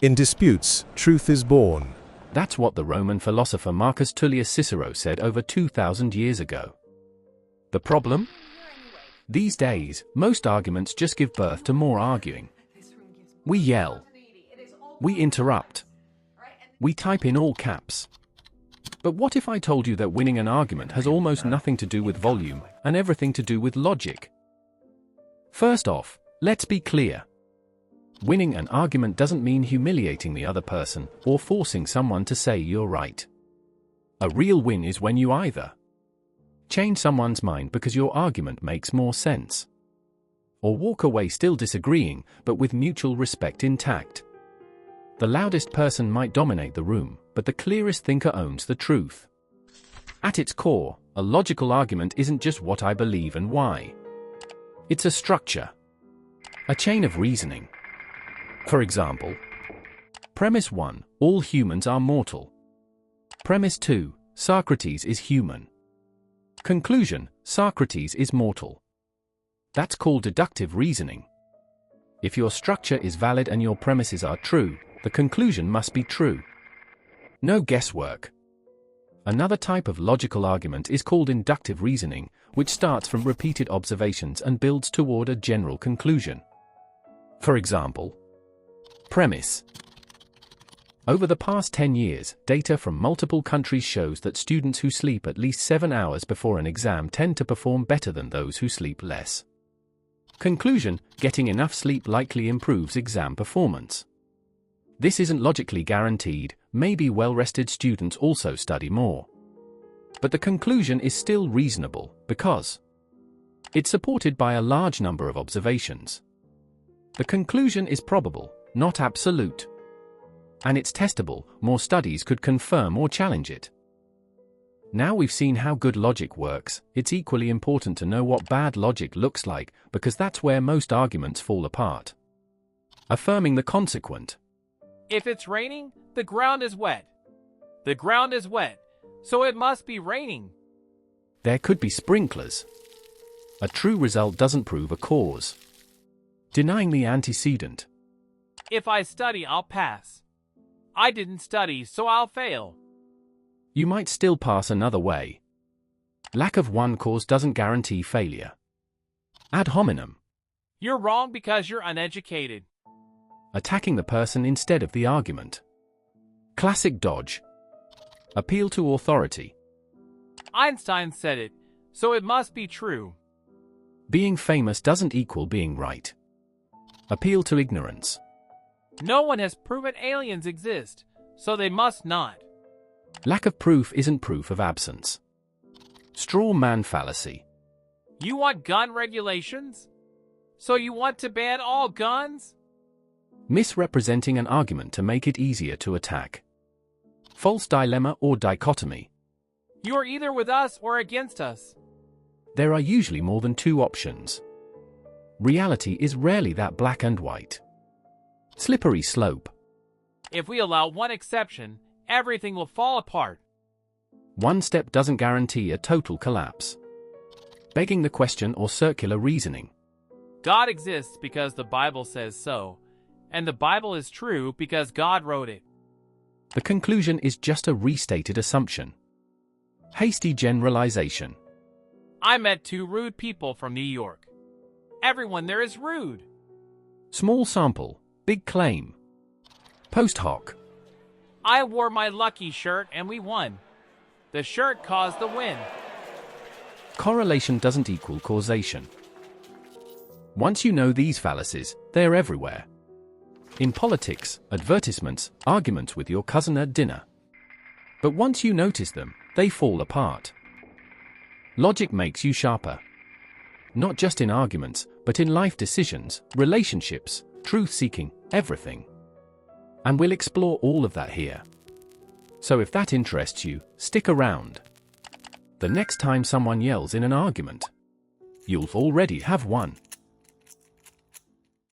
In disputes, truth is born. That's what the Roman philosopher Marcus Tullius Cicero said over 2,000 years ago. The problem? These days, most arguments just give birth to more arguing. We yell. We interrupt. We type in all caps. But what if I told you that winning an argument has almost nothing to do with volume and everything to do with logic? First off, let's be clear. Winning an argument doesn't mean humiliating the other person or forcing someone to say you're right. A real win is when you either change someone's mind because your argument makes more sense, or walk away still disagreeing but with mutual respect intact. The loudest person might dominate the room, but the clearest thinker owns the truth. At its core, a logical argument isn't just what I believe and why. It's a structure, a chain of reasoning. For example, Premise 1, all humans are mortal. Premise 2, Socrates is human. Conclusion, Socrates is mortal. That's called deductive reasoning. If your structure is valid and your premises are true, the conclusion must be true. No guesswork. Another type of logical argument is called inductive reasoning, which starts from repeated observations and builds toward a general conclusion. For example, premise. Over the past 10 years, data from multiple countries shows that students who sleep at least 7 hours before an exam tend to perform better than those who sleep less. Conclusion, getting enough sleep likely improves exam performance. This isn't logically guaranteed, maybe well-rested students also study more. But the conclusion is still reasonable, because it's supported by a large number of observations. The conclusion is probable, not absolute. And it's testable, more studies could confirm or challenge it. Now we've seen how good logic works, it's equally important to know what bad logic looks like, because that's where most arguments fall apart. Affirming the consequent. If it's raining, the ground is wet. The ground is wet, so it must be raining. There could be sprinklers. A true result doesn't prove a cause. Denying the antecedent. If I study, I'll pass. I didn't study, so I'll fail. You might still pass another way. Lack of one cause doesn't guarantee failure. Ad hominem. You're wrong because you're uneducated. Attacking the person instead of the argument. Classic dodge. Appeal to authority. Einstein said it, so it must be true. Being famous doesn't equal being right. Appeal to ignorance. No one has proven aliens exist, so they must not. Lack of proof isn't proof of absence. Straw man fallacy. You want gun regulations? So you want to ban all guns? Misrepresenting an argument to make it easier to attack. False dilemma or dichotomy. You are either with us or against us. There are usually more than two options. Reality is rarely that black and white. Slippery slope. If we allow one exception, everything will fall apart. One step doesn't guarantee a total collapse. Begging the question or circular reasoning. God exists because the Bible says so, and the Bible is true because God wrote it. The conclusion is just a restated assumption. Hasty generalization. I met two rude people from New York. Everyone there is rude. Small sample, big claim. Post hoc. I wore my lucky shirt and we won. The shirt caused the win. Correlation doesn't equal causation. Once you know these fallacies, they're everywhere. In politics, advertisements, arguments with your cousin at dinner. But once you notice them, they fall apart. Logic makes you sharper. Not just in arguments, but in life decisions, relationships, truth-seeking, everything. And we'll explore all of that here. So if that interests you, stick around. The next time someone yells in an argument, you'll already have won.